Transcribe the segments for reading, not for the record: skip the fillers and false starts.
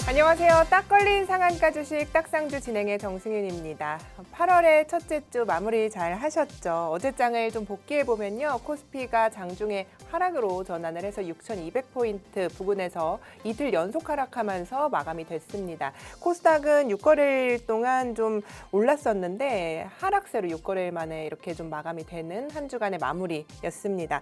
안녕하세요. 딱 걸린 상한가 주식 딱상주 진행의 정승윤입니다. 8월의 첫째 주 마무리 잘 하셨죠? 어제 장을 좀 복귀해보면요. 코스피가 장중에 하락으로 전환을 해서 6,200포인트 부근에서 이틀 연속 하락하면서 마감이 됐습니다. 코스닥은 6거래일 동안 좀 올랐었는데 하락세로 6거래일 만에 이렇게 좀 마감이 되는 한 주간의 마무리였습니다.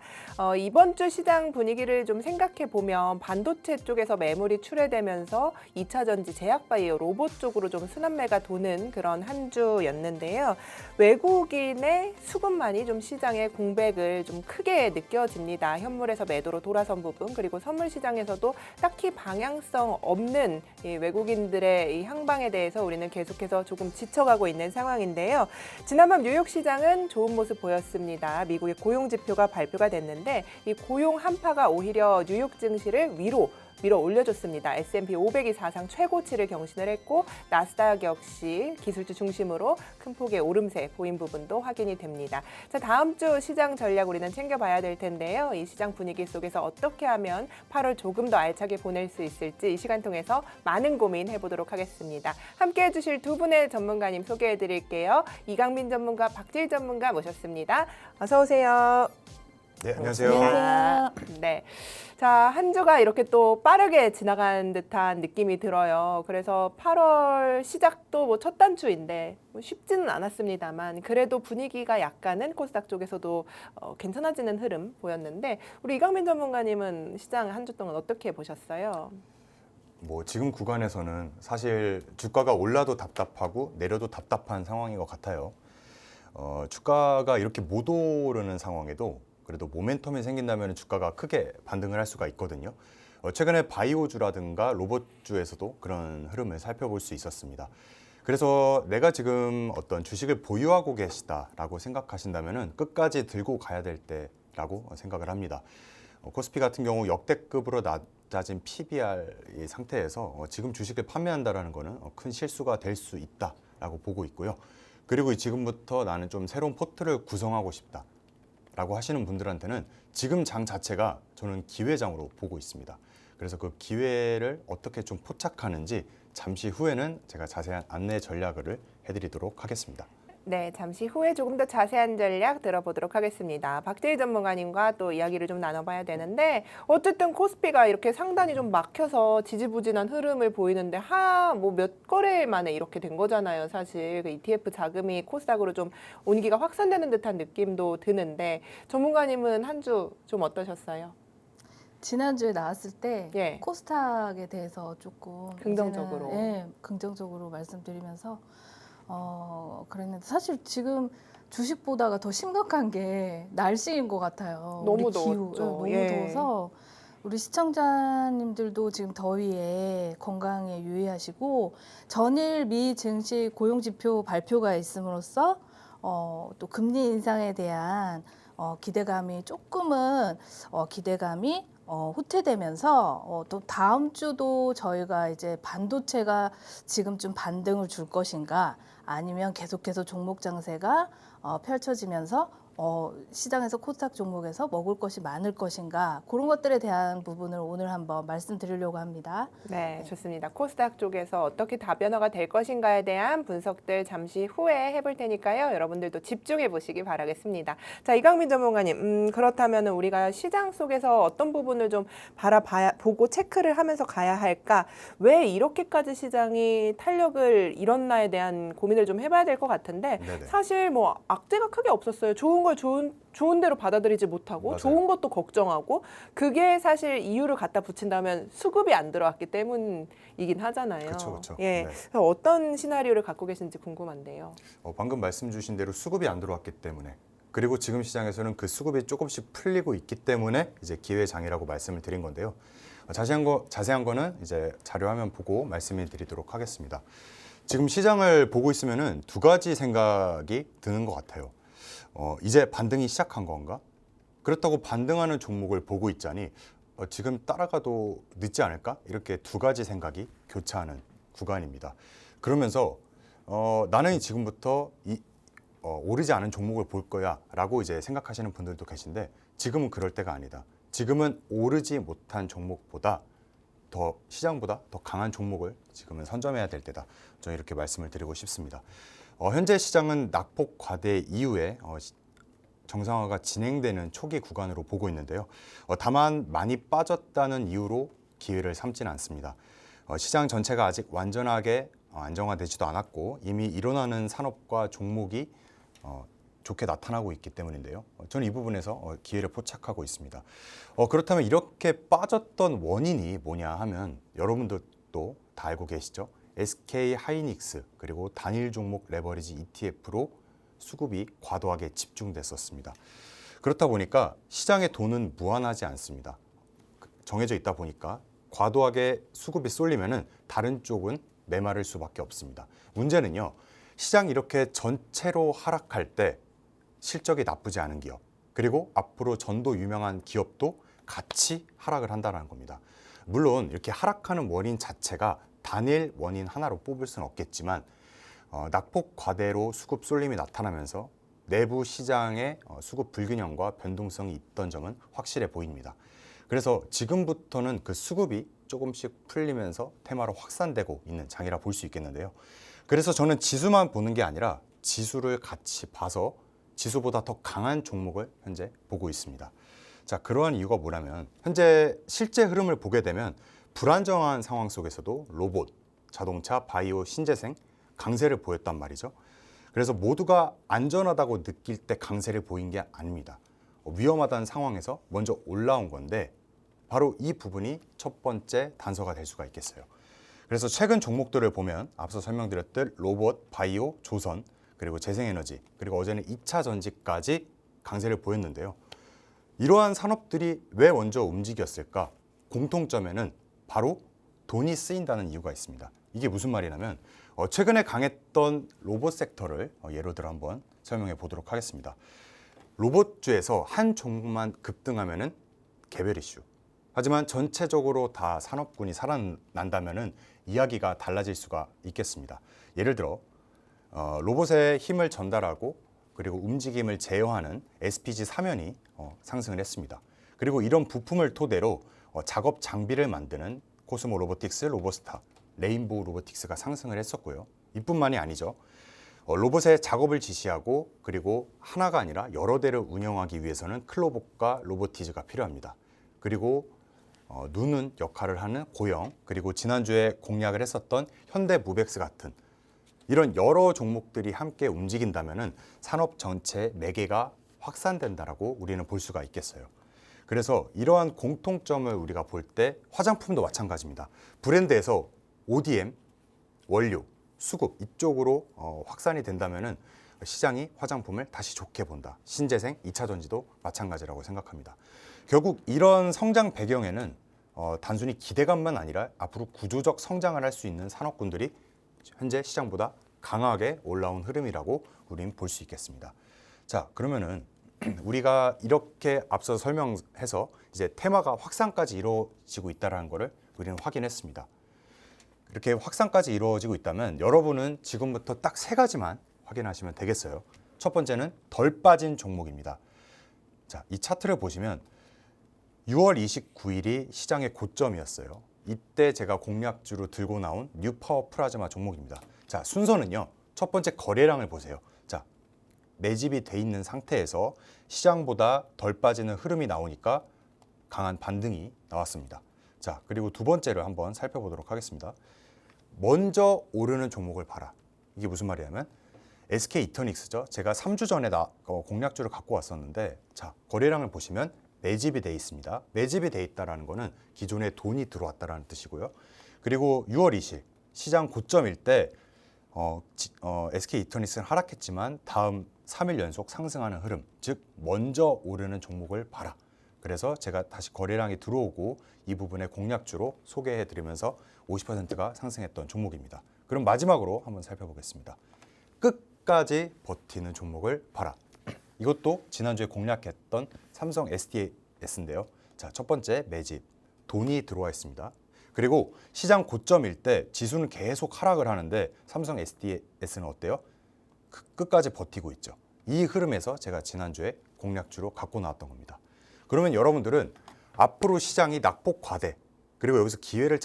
이번 주 시장 분위기를 좀 생각해보면 반도체 쪽에서 매물이 출회되면서 2차 전지, 제약바이오, 로봇 쪽으로 좀 순환매가 도는 그런 한 주였는데요. 외국인의 수급만이 좀 시장의 공백을 좀 크게 느껴집니다. 현물에서 매도로 돌아선 부분, 그리고 선물 시장에서도 딱히 방향성 없는 이 외국인들의 이 향방에 대해서 우리는 계속해서 조금 지쳐가고 있는 상황인데요. 지난밤 뉴욕 시장은 좋은 모습 보였습니다. 미국의 고용 지표가 발표가 됐는데 이 고용 한파가 오히려 뉴욕 증시를 위로 밀어 올려줬습니다. S&P 500이 사상 최고치를 경신을 했고 나스닥 역시 기술주 중심으로 큰 폭의 오름세 보인 부분도 확인이 됩니다. 자, 다음 주 시장 전략 우리는 챙겨봐야 될 텐데요. 이 시장 분위기 속에서 어떻게 하면 8월 조금 더 알차게 보낼 수 있을지 이 시간 통해서 많은 고민해보도록 하겠습니다. 함께해 주실 두 분의 전문가님 소개해드릴게요. 이강민 전문가, 박재일 전문가 모셨습니다. 어서 오세요. 네, 안녕하세요. 네. 자, 한 주가 이렇게 또 빠르게 지나간 듯한 느낌이 들어요. 그래서 8월 시작도 뭐 첫 단추인데 쉽지는 않았습니다만 그래도 분위기가 약간은 코스닥 쪽에서도 괜찮아지는 흐름 보였는데 우리 이강민 전문가님은 시장 한 주 동안 어떻게 보셨어요? 뭐 지금 구간에서는 사실 주가가 올라도 답답하고 내려도 답답한 상황인 것 같아요. 주가가 이렇게 못 오르는 상황에도 그래도 모멘텀이 생긴다면 주가가 크게 반등을 할 수가 있거든요. 최근에 바이오주라든가 로봇주에서도 그런 흐름을 살펴볼 수 있었습니다. 그래서 내가 지금 어떤 주식을 보유하고 계시다라고 생각하신다면 끝까지 들고 가야 될 때라고 생각을 합니다. 코스피 같은 경우 역대급으로 낮아진 PBR 상태에서 지금 주식을 판매한다는 것은 큰 실수가 될 수 있다라고 보고 있고요. 그리고 지금부터 나는 좀 새로운 포트를 구성하고 싶다 라고 하시는 분들한테는 지금 장 자체가 저는 기회장으로 보고 있습니다. 그래서 그 기회를 어떻게 좀 포착하는지 잠시 후에는 제가 자세한 안내 전략을 해드리도록 하겠습니다. 네, 잠시 후에 조금 더 자세한 전략 들어보도록 하겠습니다. 박재희 전문가님과 또 이야기를 좀 나눠봐야 되는데 어쨌든 코스피가 이렇게 상단이 좀 막혀서 지지부진한 흐름을 보이는데 뭐 몇 거래일 만에 이렇게 된 거잖아요. 사실 그 ETF 자금이 코스닥으로 좀 온기가 확산되는 듯한 느낌도 드는데 전문가님은 한 주 좀 어떠셨어요? 지난주에 나왔을 때 예. 코스닥에 대해서 조금 긍정적으로. 긍정적으로 말씀드리면서 그랬는데 사실 지금 주식 보다가 더 심각한 게 날씨인 것 같아요. 너무 우리 기후, 더웠죠. 너무 예. 더워서 우리 시청자님들도 지금 더위에 건강에 유의하시고 전일 미 증시 고용지표 발표가 있음으로써 또 금리 인상에 대한 기대감이 조금은 기대감이 후퇴되면서 또 다음 주도 저희가 이제 반도체가 지금 좀 반등을 줄 것인가 아니면 계속해서 종목 장세가 펼쳐지면서 시장에서 코스닥 종목에서 먹을 것이 많을 것인가 그런 것들에 대한 부분을 오늘 한번 말씀드리려고 합니다. 네, 좋습니다. 코스닥 쪽에서 어떻게 다변화가 될 것인가에 대한 분석들 잠시 후에 해볼 테니까요. 여러분들도 집중해 보시기 바라겠습니다. 자, 이강민 전문가님, 그렇다면 우리가 시장 속에서 어떤 부분을 좀 보고 체크를 하면서 가야 할까? 왜 이렇게까지 시장이 탄력을 잃었나에 대한 고민을 좀 해봐야 될 것 같은데 네네. 사실 뭐 악재가 크게 없었어요. 좋은 걸 좋은 대로 받아들이지 못하고 맞아요. 좋은 것도 걱정하고 그게 사실 이유를 갖다 붙인다면 수급이 안 들어왔기 때문이긴 하잖아요. 그쵸. 예, 네. 그래서 어떤 시나리오를 갖고 계신지 궁금한데요. 방금 말씀 주신 대로 수급이 안 들어왔기 때문에 그리고 지금 시장에서는 그 수급이 조금씩 풀리고 있기 때문에 이제 기회장이라고 말씀을 드린 건데요. 자세한 거는 이제 자료 화면 보고 말씀을 드리도록 하겠습니다. 지금 시장을 보고 있으면은 두 가지 생각이 드는 것 같아요. 이제 반등이 시작한 건가? 그렇다고 반등하는 종목을 보고 있자니 지금 따라가도 늦지 않을까? 이렇게 두 가지 생각이 교차하는 구간입니다. 그러면서 나는 지금부터 오르지 않은 종목을 볼 거야 라고 이제 생각하시는 분들도 계신데 지금은 그럴 때가 아니다. 지금은 오르지 못한 종목보다 더 시장보다 더 강한 종목을 지금은 선점해야 될 때다. 저는 이렇게 말씀을 드리고 싶습니다. 현재 시장은 낙폭 과대 이후에 정상화가 진행되는 초기 구간으로 보고 있는데요. 다만 많이 빠졌다는 이유로 기회를 삼지는 않습니다. 시장 전체가 아직 완전하게 안정화되지도 않았고 이미 일어나는 산업과 종목이 좋게 나타나고 있기 때문인데요. 저는 이 부분에서 기회를 포착하고 있습니다. 그렇다면 이렇게 빠졌던 원인이 뭐냐 하면 여러분들도 다 알고 계시죠? SK 하이닉스 그리고 단일 종목 레버리지 ETF로 수급이 과도하게 집중됐었습니다. 그렇다 보니까 시장의 돈은 무한하지 않습니다. 정해져 있다 보니까 과도하게 수급이 쏠리면은 다른 쪽은 메마를 수밖에 없습니다. 문제는요, 시장이 이렇게 전체로 하락할 때 실적이 나쁘지 않은 기업, 그리고 앞으로 전도 유명한 기업도 같이 하락을 한다는 겁니다. 물론 이렇게 하락하는 원인 자체가 단일 원인 하나로 뽑을 수는 없겠지만 낙폭 과대로 수급 쏠림이 나타나면서 내부 시장의 수급 불균형과 변동성이 있던 점은 확실해 보입니다. 그래서 지금부터는 그 수급이 조금씩 풀리면서 테마로 확산되고 있는 장이라 볼 수 있겠는데요. 그래서 저는 지수만 보는 게 아니라 지수를 같이 봐서 지수보다 더 강한 종목을 현재 보고 있습니다. 자, 그러한 이유가 뭐냐면 현재 실제 흐름을 보게 되면 불안정한 상황 속에서도 로봇, 자동차, 바이오, 신재생 강세를 보였단 말이죠. 그래서 모두가 안전하다고 느낄 때 강세를 보인 게 아닙니다. 위험하다는 상황에서 먼저 올라온 건데 바로 이 부분이 첫 번째 단서가 될 수가 있겠어요. 그래서 최근 종목들을 보면 앞서 설명드렸듯 로봇, 바이오, 조선, 그리고 재생에너지, 그리고 어제는 2차 전지까지 강세를 보였는데요. 이러한 산업들이 왜 먼저 움직였을까? 공통점에는 바로 돈이 쓰인다는 이유가 있습니다. 이게 무슨 말이냐면 최근에 강했던 로봇 섹터를 예로 들어 한번 설명해 보도록 하겠습니다. 로봇주에서 한 종목만 급등하면은 개별 이슈. 하지만 전체적으로 다 산업군이 살아난다면은 이야기가 달라질 수가 있겠습니다. 예를 들어 로봇에 힘을 전달하고 그리고 움직임을 제어하는 SPG 사면이 상승을 했습니다. 그리고 이런 부품을 토대로 작업 장비를 만드는 코스모 로보틱스, 로보스타, 레인보우 로보틱스가 상승을 했었고요. 이뿐만이 아니죠. 로봇의 작업을 지시하고 그리고 하나가 아니라 여러 대를 운영하기 위해서는 클로봇과 로보티즈가 필요합니다. 그리고 누는 역할을 하는 고영, 그리고 지난주에 공략을 했었던 현대무벡스 같은 이런 여러 종목들이 함께 움직인다면은 산업 전체의 매개가 확산된다라고 우리는 볼 수가 있겠어요. 그래서 이러한 공통점을 우리가 볼 때 화장품도 마찬가지입니다. 브랜드에서 ODM, 원료, 수급 이쪽으로 확산이 된다면은 시장이 화장품을 다시 좋게 본다. 신재생, 2차 전지도 마찬가지라고 생각합니다. 결국 이런 성장 배경에는 단순히 기대감만 아니라 앞으로 구조적 성장을 할 수 있는 산업군들이 현재 시장보다 강하게 올라온 흐름이라고 우리는 볼 수 있겠습니다. 자, 그러면은 우리가 이렇게 앞서 설명해서 이제 테마가 확산까지 이루어지고 있다는 것을 우리는 확인했습니다. 이렇게 확산까지 이루어지고 있다면 여러분은 지금부터 딱 세 가지만 확인하시면 되겠어요. 첫 번째는 덜 빠진 종목입니다. 자, 이 차트를 보시면 6월 29일이 시장의 고점이었어요. 이때 제가 공략주로 들고 나온 뉴파워 플라즈마 종목입니다. 자, 순서는요. 첫 번째 거래량을 보세요. 자, 매집이 돼 있는 상태에서 시장보다 덜 빠지는 흐름이 나오니까 강한 반등이 나왔습니다. 자, 그리고 두 번째를 한번 살펴보도록 하겠습니다. 먼저 오르는 종목을 봐라. 이게 무슨 말이냐면 SK 이터닉스죠. 제가 3주 전에 공략주를 갖고 왔었는데 자, 거래량을 보시면 매집이 돼 있습니다. 매집이 돼 있다는 거는 기존에 돈이 들어왔다는 뜻이고요. 그리고 6월 20일 시장 고점일 때 SK 이터닉스는 하락했지만 다음 3일 연속 상승하는 흐름, 즉 먼저 오르는 종목을 봐라. 그래서 제가 다시 거래량이 들어오고 이 부분에 공략주로 소개해드리면서 50%가 상승했던 종목입니다. 그럼 마지막으로 한번 살펴보겠습니다. 끝까지 버티는 종목을 봐라. 이것도 지난주에 공략했던 삼성 SDS인데요. 자, 첫 번째 매집, 돈이 들어와 있습니다. 그리고 시장 고점일 때 지수는 계속 하락을 하는데 삼성 SDS는 어때요? 끝까지 버티고 있죠. 이 흐름에서 제가 지난주에 공략주로 갖고 나왔던 겁니다. 그러면 여러분들은 앞으로 시장이 낙폭 과대 그리고 여기서 기회를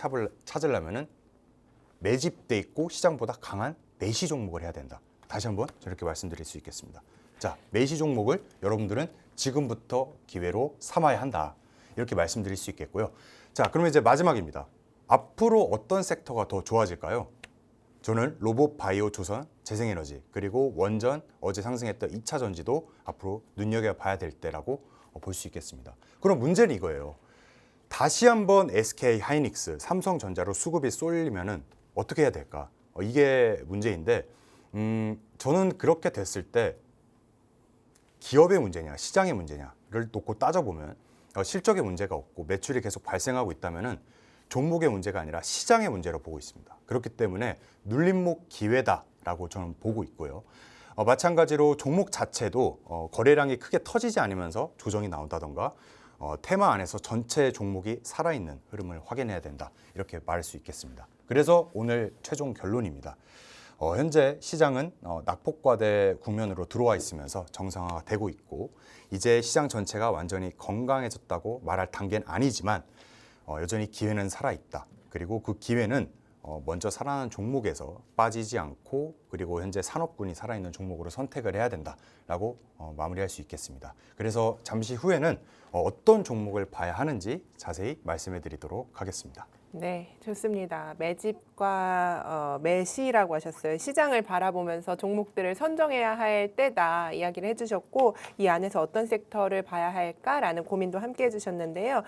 찾으려면은 매집돼 있고 시장보다 강한 매시 종목을 해야 된다. 다시 한번 저렇게 말씀드릴 수 있겠습니다. 자, 매시 종목을 여러분들은 지금부터 기회로 삼아야 한다. 이렇게 말씀드릴 수 있겠고요. 자, 그러면 이제 마지막입니다. 앞으로 어떤 섹터가 더 좋아질까요? 저는 로봇, 바이오, 조선, 재생에너지, 그리고 원전, 어제 상승했던 2차 전지도 앞으로 눈여겨봐야 될 때라고 볼 수 있겠습니다. 그럼 문제는 이거예요. 다시 한번 SK 하이닉스, 삼성전자로 수급이 쏠리면은 어떻게 해야 될까? 이게 문제인데, 저는 그렇게 됐을 때 기업의 문제냐, 시장의 문제냐를 놓고 따져보면 실적의 문제가 없고 매출이 계속 발생하고 있다면은 종목의 문제가 아니라 시장의 문제로 보고 있습니다. 그렇기 때문에 눌림목 기회다라고 저는 보고 있고요. 마찬가지로 종목 자체도 거래량이 크게 터지지 않으면서 조정이 나온다던가 테마 안에서 전체 종목이 살아있는 흐름을 확인해야 된다. 이렇게 말할 수 있겠습니다. 그래서 오늘 최종 결론입니다. 현재 시장은 낙폭과대 국면으로 들어와 있으면서 정상화가 되고 있고 이제 시장 전체가 완전히 건강해졌다고 말할 단계는 아니지만 여전히 기회는 살아있다. 그리고 그 기회는 먼저 살아나는 종목에서 빠지지 않고 그리고 현재 산업군이 살아있는 종목으로 선택을 해야 된다라고 마무리할 수 있겠습니다. 그래서 잠시 후에는 어떤 종목을 봐야 하는지 자세히 말씀해 드리도록 하겠습니다. 네, 좋습니다. 매집과 매시라고 하셨어요. 시장을 바라보면서 종목들을 선정해야 할 때다 이야기를 해주셨고 이 안에서 어떤 섹터를 봐야 할까라는 고민도 함께 해주셨는데요.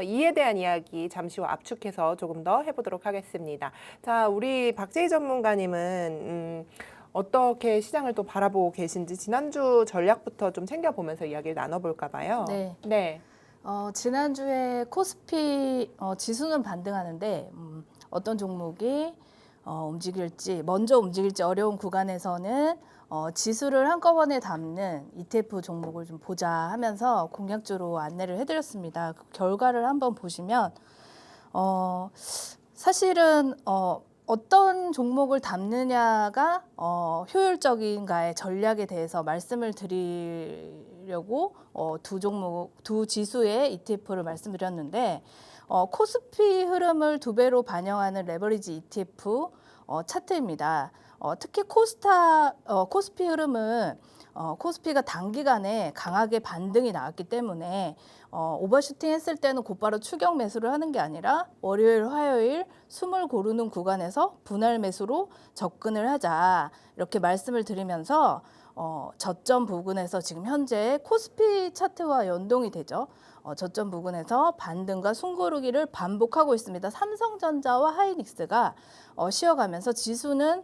이에 대한 이야기 잠시 후 압축해서 조금 더 해보도록 하겠습니다. 자, 우리 박재희 전문가님은 어떻게 시장을 또 바라보고 계신지 지난주 전략부터 좀 챙겨보면서 이야기를 나눠볼까 봐요. 네. 네. 지난주에 코스피 지수는 반등하는데 어떤 종목이 먼저 움직일지 어려운 구간에서는 지수를 한꺼번에 담는 ETF 종목을 좀 보자 하면서 공략주로 안내를 해드렸습니다. 그 결과를 한번 보시면 사실은 어떤 종목을 담느냐가 효율적인가의 전략에 대해서 말씀을 드리려고 두 지수의 ETF를 말씀드렸는데 코스피 흐름을 2배로 반영하는 레버리지 ETF 차트입니다. 특히 코스피 흐름은 코스피가 단기간에 강하게 반등이 나왔기 때문에 오버슈팅 했을 때는 곧바로 추격 매수를 하는 게 아니라 월요일, 화요일 숨을 고르는 구간에서 분할 매수로 접근을 하자 이렇게 말씀을 드리면서 저점 부근에서 지금 현재 코스피 차트와 연동이 되죠. 저점 부근에서 반등과 숨고르기를 반복하고 있습니다. 삼성전자와 하이닉스가 쉬어가면서 지수는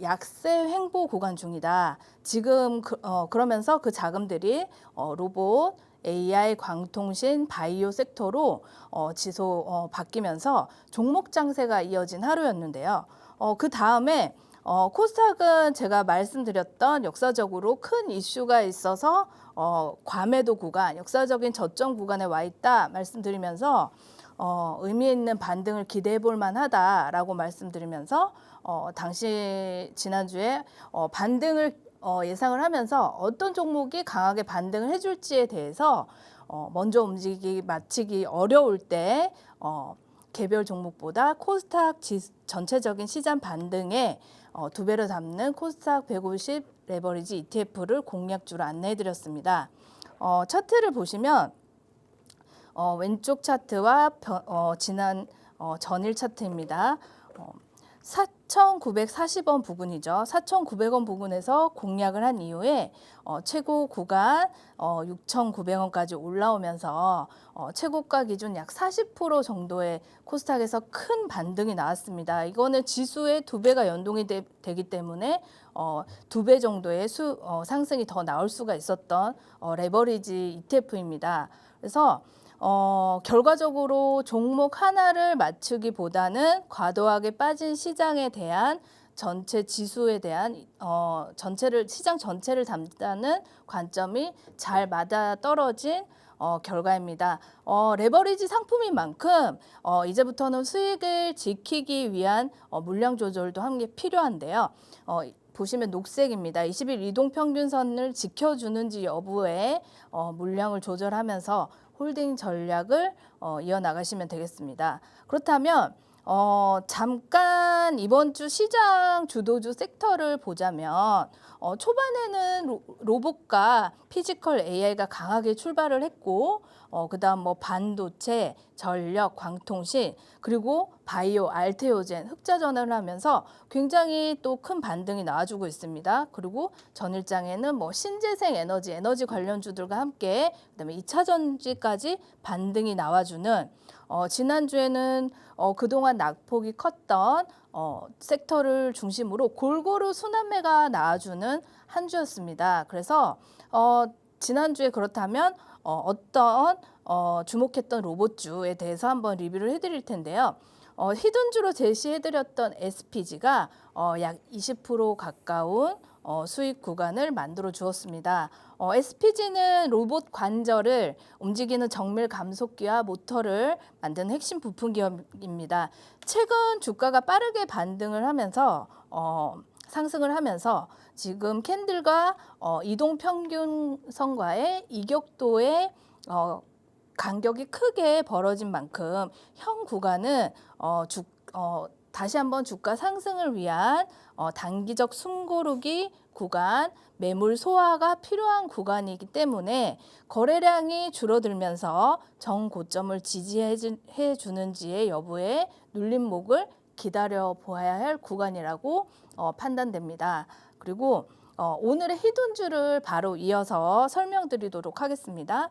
약세 횡보 구간 중이다. 지금 그러면서 그 자금들이 로봇, AI, 광통신, 바이오 섹터로 바뀌면서 종목 장세가 이어진 하루였는데요. 그 다음에 코스닥은 제가 말씀드렸던 역사적으로 큰 이슈가 있어서 과매도 구간, 역사적인 저점 구간에 와 있다 말씀드리면서 의미 있는 반등을 기대해 볼 만하다라고 말씀드리면서 지난주에 반등을 예상을 하면서 어떤 종목이 강하게 반등을 해줄지에 대해서 먼저 맞히기 어려울 때 개별 종목보다 코스닥 전체적인 시장 반등에 2배로 담는 코스닥 150 레버리지 ETF를 공략주로 안내해드렸습니다. 차트를 보시면 왼쪽 차트와 지난 전일 차트입니다. 4,940원 부근이죠. 4,900원 부근에서 공략을 한 이후에 최고 구간 6,900원까지 올라오면서 최고가 기준 약 40% 정도의 코스닥에서 큰 반등이 나왔습니다. 이거는 지수의 2배가 연동이 되기 때문에 2배 정도의 상승이 더 나올 수가 있었던 레버리지 ETF입니다. 그래서 결과적으로 종목 하나를 맞추기보다는 과도하게 빠진 시장에 대한 전체 지수에 대한 시장 전체를 담다는 관점이 잘 맞아 떨어진 결과입니다. 레버리지 상품인 만큼 이제부터는 수익을 지키기 위한 물량 조절도 함께 필요한데요. 보시면 녹색입니다. 20일 이동평균선을 지켜주는지 여부에 물량을 조절하면서 홀딩 전략을 이어나가시면 되겠습니다. 그렇다면 잠깐 이번 주 시장 주도주 섹터를 보자면 초반에는 로봇과 피지컬 AI가 강하게 출발을 했고 그다음 뭐 반도체, 전력, 광통신 그리고 바이오, 알테오젠, 흑자 전환을 하면서 굉장히 또 큰 반등이 나와주고 있습니다. 그리고 전일장에는 뭐 신재생 에너지 관련주들과 함께 그다음에 2차 전지까지 반등이 나와주는 지난주에는 그동안 낙폭이 컸던 섹터를 중심으로 골고루 순환매가 나와주는 한 주였습니다. 그래서 지난주에 그렇다면 어떤 주목했던 로봇주에 대해서 한번 리뷰를 해드릴 텐데요. 히든주로 제시해드렸던 SPG가 약 20% 가까운 수익 구간을 만들어 주었습니다. SPG는 로봇 관절을 움직이는 정밀 감속기와 모터를 만드는 핵심 부품 기업입니다. 최근 주가가 빠르게 반등을 하면서 상승을 하면서 지금 캔들과 이동 평균선과의 이격도의 간격이 크게 벌어진 만큼 현 구간은 다시 한번 주가 상승을 위한 단기적 숨고르기 구간, 매물 소화가 필요한 구간이기 때문에 거래량이 줄어들면서 정고점을 지지해 주는지의 여부에 눌림목을 기다려 보아야 할 구간이라고 판단됩니다. 그리고 오늘의 히든주를 바로 이어서 설명드리도록 하겠습니다.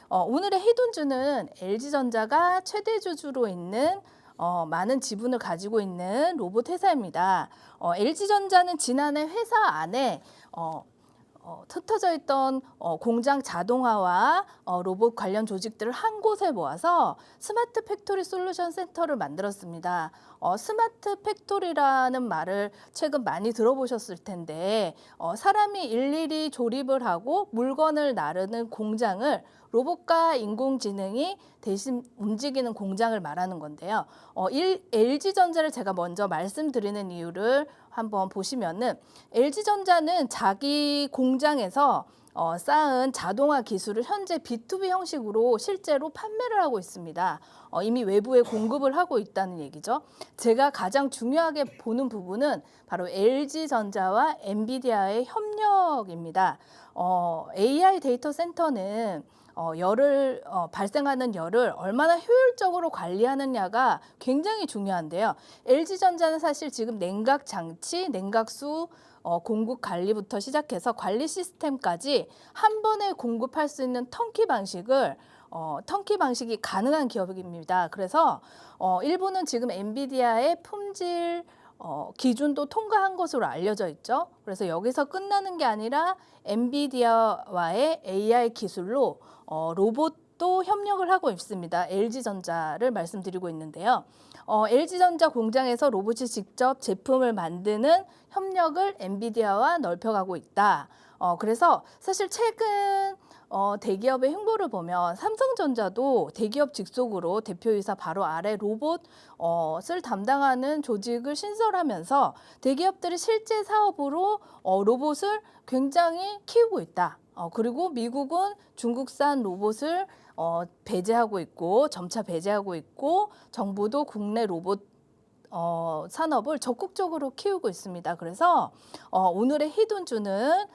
오늘의 히든주는 LG전자가 최대 주주로 있는 많은 지분을 가지고 있는 로봇 회사입니다. LG전자는 지난해 회사 안에 흩어져 있던 공장 자동화와 로봇 관련 조직들을 한 곳에 모아서 스마트 팩토리 솔루션 센터를 만들었습니다. 스마트 팩토리라는 말을 최근 많이 들어보셨을 텐데 사람이 일일이 조립을 하고 물건을 나르는 공장을 로봇과 인공지능이 대신 움직이는 공장을 말하는 건데요. LG전자를 제가 먼저 말씀드리는 이유를 한번 보시면은 LG전자는 자기 공장에서 쌓은 자동화 기술을 현재 B2B 형식으로 실제로 판매를 하고 있습니다. 이미 외부에 공급을 하고 있다는 얘기죠. 제가 가장 중요하게 보는 부분은 바로 LG전자와 엔비디아의 협력입니다. AI 데이터 센터는 발생하는 열을 얼마나 효율적으로 관리하느냐가 굉장히 중요한데요. LG전자는 사실 지금 냉각 장치, 냉각수 공급 관리부터 시작해서 관리 시스템까지 한 번에 공급할 수 있는 턴키 방식이 가능한 기업입니다. 그래서 일본은 지금 엔비디아의 품질 기준도 통과한 것으로 알려져 있죠. 그래서 여기서 끝나는 게 아니라 엔비디아와의 AI 기술로 로봇도 협력을 하고 있습니다. LG전자를 말씀드리고 있는데요. LG전자 공장에서 로봇이 직접 제품을 만드는 협력을 엔비디아와 넓혀가고 있다. 그래서 사실 최근 대기업의 횡보를 보면 삼성전자도 대기업 직속으로 대표이사 바로 아래 로봇을 담당하는 조직을 신설하면서 대기업들이 실제 사업으로 로봇을 굉장히 키우고 있다. 그리고 미국은 중국산 로봇을 배제하고 있고 점차 배제하고 있고 정부도 국내 로봇 산업을 적극적으로 키우고 있습니다. 그래서 오늘의 히든주는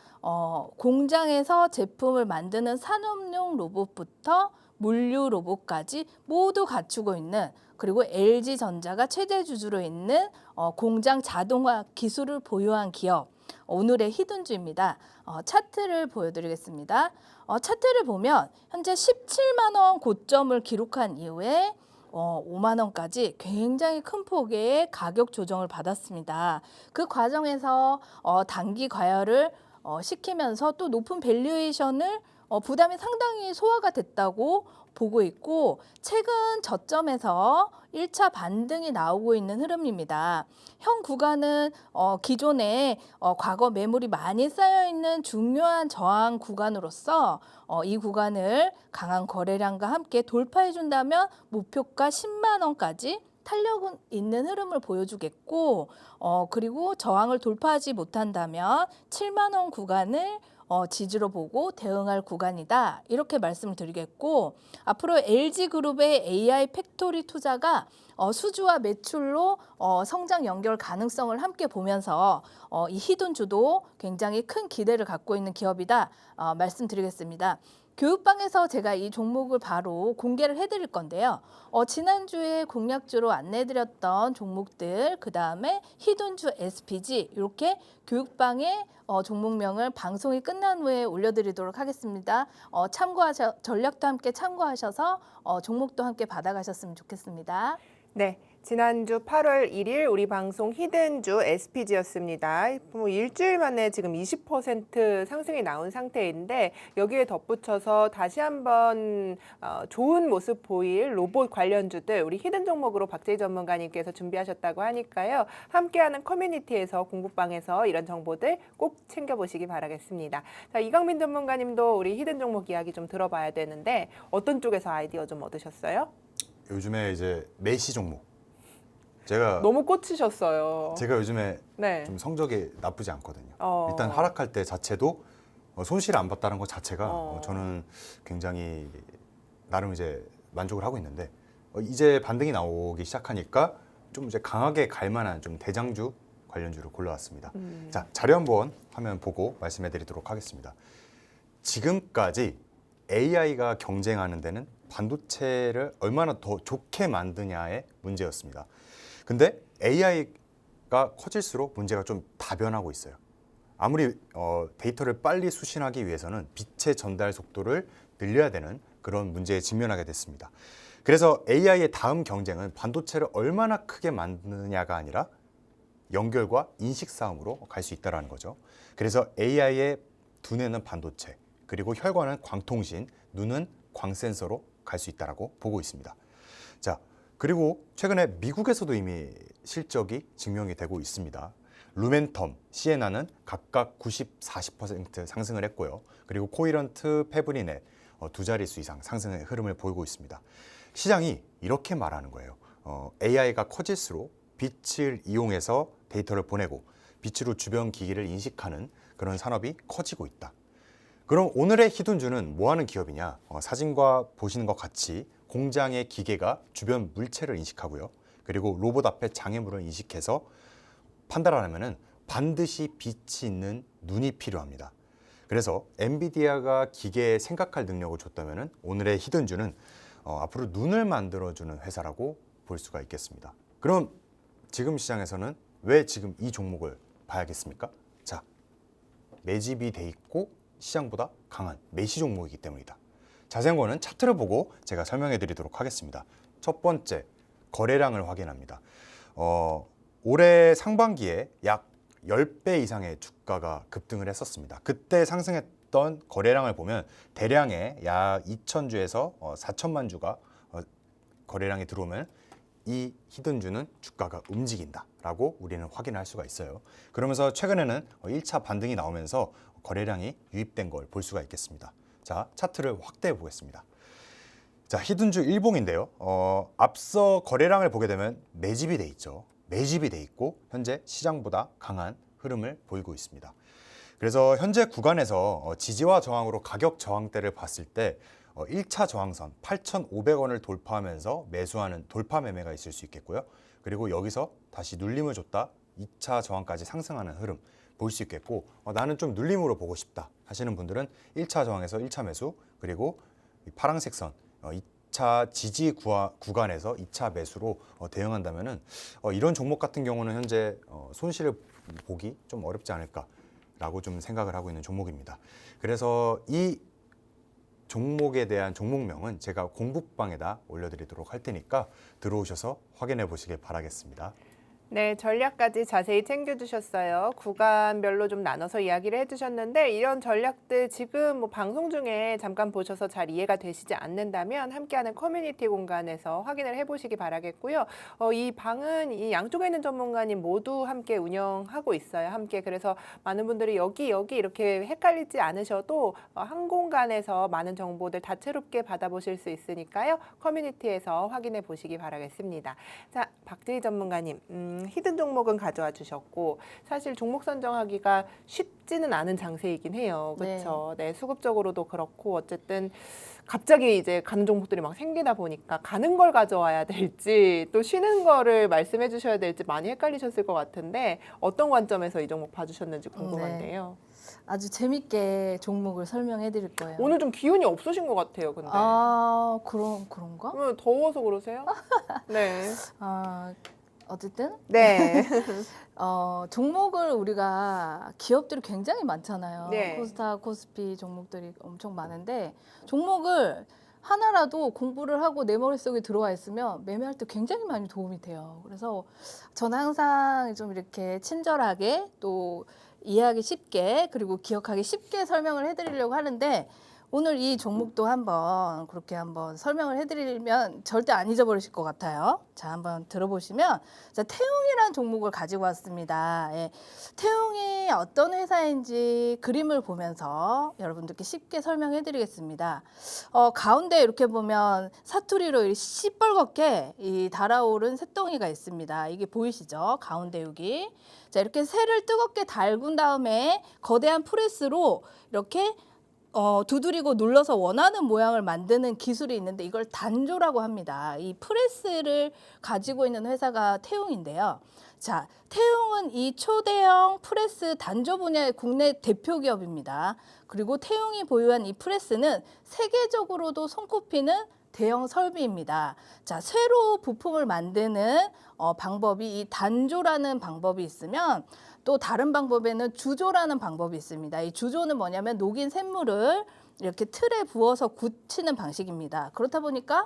공장에서 제품을 만드는 산업용 로봇부터 물류 로봇까지 모두 갖추고 있는 그리고 LG전자가 최대 주주로 있는 공장 자동화 기술을 보유한 기업 오늘의 히든주입니다. 차트를 보여드리겠습니다. 차트를 보면 현재 17만 원 고점을 기록한 이후에 5만 원까지 굉장히 큰 폭의 가격 조정을 받았습니다. 그 과정에서 단기 과열을 시키면서 또 높은 밸류에이션을 부담이 상당히 소화가 됐다고 보고 있고 최근 저점에서 1차 반등이 나오고 있는 흐름입니다. 현 구간은 기존에 과거 매물이 많이 쌓여있는 중요한 저항 구간으로서 이 구간을 강한 거래량과 함께 돌파해준다면 목표가 10만 원까지 탄력 있는 흐름을 보여주겠고 그리고 저항을 돌파하지 못한다면 7만 원 구간을 지지로 보고 대응할 구간이다. 이렇게 말씀을 드리겠고 앞으로 LG그룹의 AI 팩토리 투자가 수주와 매출로 성장 연결 가능성을 함께 보면서 이 히든주도 굉장히 큰 기대를 갖고 있는 기업이다 말씀드리겠습니다. 교육방에서 제가 이 종목을 바로 공개를 해드릴 건데요. 지난주에 공략주로 안내드렸던 종목들, 그 다음에 히든주 SPG 이렇게 교육방의 종목명을 방송이 끝난 후에 올려드리도록 하겠습니다. 전략도 함께 참고하셔서 종목도 함께 받아가셨으면 좋겠습니다. 네, 지난주 8월 1일 우리 방송 히든주 SPG였습니다. 뭐 일주일 만에 지금 20% 상승이 나온 상태인데 여기에 덧붙여서 다시 한번 좋은 모습 보일 로봇 관련주들 우리 히든 종목으로 박재희 전문가님께서 준비하셨다고 하니까요. 함께하는 커뮤니티에서 공부방에서 이런 정보들 꼭 챙겨보시기 바라겠습니다. 자, 이강민 전문가님도 우리 히든 종목 이야기 좀 들어봐야 되는데 어떤 쪽에서 아이디어 좀 얻으셨어요? 요즘에 이제 메시 종목. 제가 너무 꽂히셨어요. 요즘에 네. 좀 성적이 나쁘지 않거든요. 어. 일단 하락할 때 자체도 손실을 안 봤다는 것 자체가 어. 저는 굉장히 나름 이제 만족을 하고 있는데 이제 반등이 나오기 시작하니까 좀 이제 강하게 갈 만한 좀 대장주 관련주를 골라왔습니다. 자, 자료 한번 화면 보고 말씀해드리도록 하겠습니다. 지금까지 AI가 경쟁하는 데는 반도체를 얼마나 더 좋게 만드냐의 문제였습니다. 근데 AI가 커질수록 문제가 좀 다변하고 있어요. 아무리 데이터를 빨리 수신하기 위해서는 빛의 전달 속도를 늘려야 되는 그런 문제에 직면하게 됐습니다. 그래서 AI의 다음 경쟁은 반도체를 얼마나 크게 만드느냐가 아니라 연결과 인식 싸움으로 갈 수 있다는 거죠. 그래서 AI의 두뇌는 반도체, 그리고 혈관은 광통신, 눈은 광센서로 갈 수 있다고 보고 있습니다. 자, 그리고 최근에 미국에서도 이미 실적이 증명이 되고 있습니다. 루멘텀, 시에나는 각각 90, 40% 상승을 했고요. 그리고 코이런트, 페브리넷 두 자릿수 이상 상승의 흐름을 보이고 있습니다. 시장이 이렇게 말하는 거예요. AI가 커질수록 빛을 이용해서 데이터를 보내고 빛으로 주변 기기를 인식하는 그런 산업이 커지고 있다. 그럼 오늘의 히든주는 뭐 하는 기업이냐? 사진과 보시는 것 같이 공장의 기계가 주변 물체를 인식하고요. 그리고 로봇 앞에 장애물을 인식해서 판단하려면 반드시 빛이 있는 눈이 필요합니다. 그래서 엔비디아가 기계에 생각할 능력을 줬다면 오늘의 히든주는 앞으로 눈을 만들어주는 회사라고 볼 수가 있겠습니다. 그럼 지금 시장에서는 왜 지금 이 종목을 봐야겠습니까? 자, 매집이 돼 있고 시장보다 강한 메시 종목이기 때문이다. 자세한 거는 차트를 보고 제가 설명해 드리도록 하겠습니다. 첫 번째, 거래량을 확인합니다. 올해 상반기에 약 10배 이상의 주가가 급등을 했었습니다. 그때 상승했던 거래량을 보면 대량의 약 2,000주에서 4천만 주가 거래량이 들어오면 이 히든주는 주가가 움직인다라고 우리는 확인할 수가 있어요. 그러면서 최근에는 1차 반등이 나오면서 거래량이 유입된 걸 볼 수가 있겠습니다. 자, 차트를 확대해 보겠습니다. 자, 히든주 일봉인데요. 앞서 거래량을 보게 되면 매집이 돼 있죠. 매집이 돼 있고 현재 시장보다 강한 흐름을 보이고 있습니다. 그래서 현재 구간에서 지지와 저항으로 가격 저항대를 봤을 때 1차 저항선 8,500원을 돌파하면서 매수하는 돌파 매매가 있을 수 있겠고요. 그리고 여기서 다시 눌림을 줬다 2차 저항까지 상승하는 흐름 볼 수 있겠고 나는 좀 눌림으로 보고 싶다 하시는 분들은 1차 저항에서 1차 매수, 그리고 파란색 선 2차 지지 구간에서 2차 매수로 대응한다면은 이런 종목 같은 경우는 현재 손실을 보기 좀 어렵지 않을까라고 좀 생각을 하고 있는 종목입니다. 그래서 이 종목에 대한 종목명은 제가 공부방에다 올려드리도록 할 테니까 들어오셔서 확인해 보시길 바라겠습니다. 네, 전략까지 자세히 챙겨주셨어요. 구간별로 좀 나눠서 이야기를 해주셨는데 이런 전략들 지금 뭐 방송 중에 잠깐 보셔서 잘 이해가 되시지 않는다면 함께하는 커뮤니티 공간에서 확인을 해보시기 바라겠고요. 이 방은 이 양쪽에 있는 전문가님 모두 함께 운영하고 있어요. 함께 그래서 많은 분들이 여기 이렇게 헷갈리지 않으셔도 한 공간에서 많은 정보들 다채롭게 받아보실 수 있으니까요. 커뮤니티에서 확인해 보시기 바라겠습니다. 자, 박재희 전문가님, 히든 종목은 가져와 주셨고 사실 종목 선정하기가 쉽지는 않은 장세이긴 해요. 그렇죠. 네, 수급적으로도 그렇고 어쨌든 갑자기 이제 가는 종목들이 막 생기다 보니까 가는 걸 가져와야 될지 또 쉬는 거를 말씀해 주셔야 될지 많이 헷갈리셨을 것 같은데 어떤 관점에서 이 종목 봐주셨는지 궁금한데요. 아주 재밌게 종목을 설명해 드릴 거예요. 오늘 좀 기운이 없으신 것 같아요. 근데 그런가? 오늘 더워서 그러세요? 네. 어쨌든 네. 종목을 우리가 기업들이 굉장히 많잖아요. 네. 코스닥, 코스피 종목들이 엄청 많은데 종목을 하나라도 공부를 하고 내 머릿속에 들어와 있으면 매매할 때 굉장히 많이 도움이 돼요. 그래서 저는 항상 좀 이렇게 친절하게 또 이해하기 쉽게 그리고 기억하기 쉽게 설명을 해드리려고 하는데 오늘 이 종목도 한번 그렇게 한번 설명을 해드리면 절대 안 잊어버리실 것 같아요. 자, 한번 들어보시면 자, 태웅이라는 종목을 가지고 왔습니다. 예, 태웅이 어떤 회사인지 그림을 보면서 여러분들께 쉽게 설명해드리겠습니다. 가운데 이렇게 보면 사투리로 이 시뻘겋게 이 달아오른 새덩이가 있습니다. 이게 보이시죠? 가운데 여기. 자, 이렇게 새를 뜨겁게 달군 다음에 거대한 프레스로 이렇게 두드리고 눌러서 원하는 모양을 만드는 기술이 있는데 이걸 단조라고 합니다. 이 프레스를 가지고 있는 회사가 태웅인데요. 자, 태웅은 이 초대형 프레스 단조 분야의 국내 대표 기업입니다. 그리고 태웅이 보유한 이 프레스는 세계적으로도 손꼽히는 대형 설비입니다. 자, 쇠로 부품을 만드는 방법이 이 단조라는 방법이 있으면 또 다른 방법에는 주조라는 방법이 있습니다. 이 주조는 뭐냐면 녹인 샘물을 이렇게 틀에 부어서 굳히는 방식입니다. 그렇다 보니까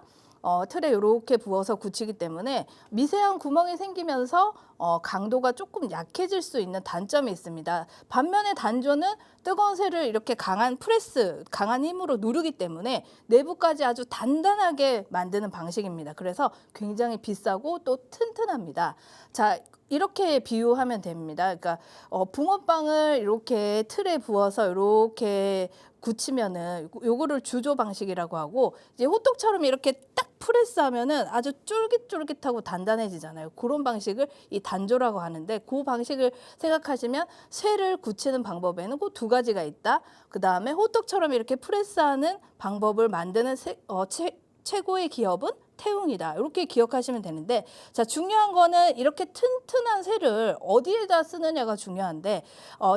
틀에 이렇게 부어서 굳히기 때문에 미세한 구멍이 생기면서 강도가 조금 약해질 수 있는 단점이 있습니다. 반면에 단조는 뜨거운 쇠를 이렇게 강한 프레스, 강한 힘으로 누르기 때문에 내부까지 아주 단단하게 만드는 방식입니다. 그래서 굉장히 비싸고 또 튼튼합니다. 자, 이렇게 비유하면 됩니다. 그러니까 붕어빵을 이렇게 틀에 부어서 이렇게 굳히면은 요거를 주조 방식이라고 하고 이제 호떡처럼 이렇게 딱 프레스하면은 아주 쫄깃쫄깃하고 단단해지잖아요. 그런 방식을 이 단조라고 하는데 그 방식을 생각하시면 쇠를 굳히는 방법에는 그 두 가지가 있다. 그 다음에 호떡처럼 이렇게 프레스하는 방법을 만드는 최고의 기업은 태웅이다. 이렇게 기억하시면 되는데 자, 중요한 거는 이렇게 튼튼한 쇠를 어디에다 쓰느냐가 중요한데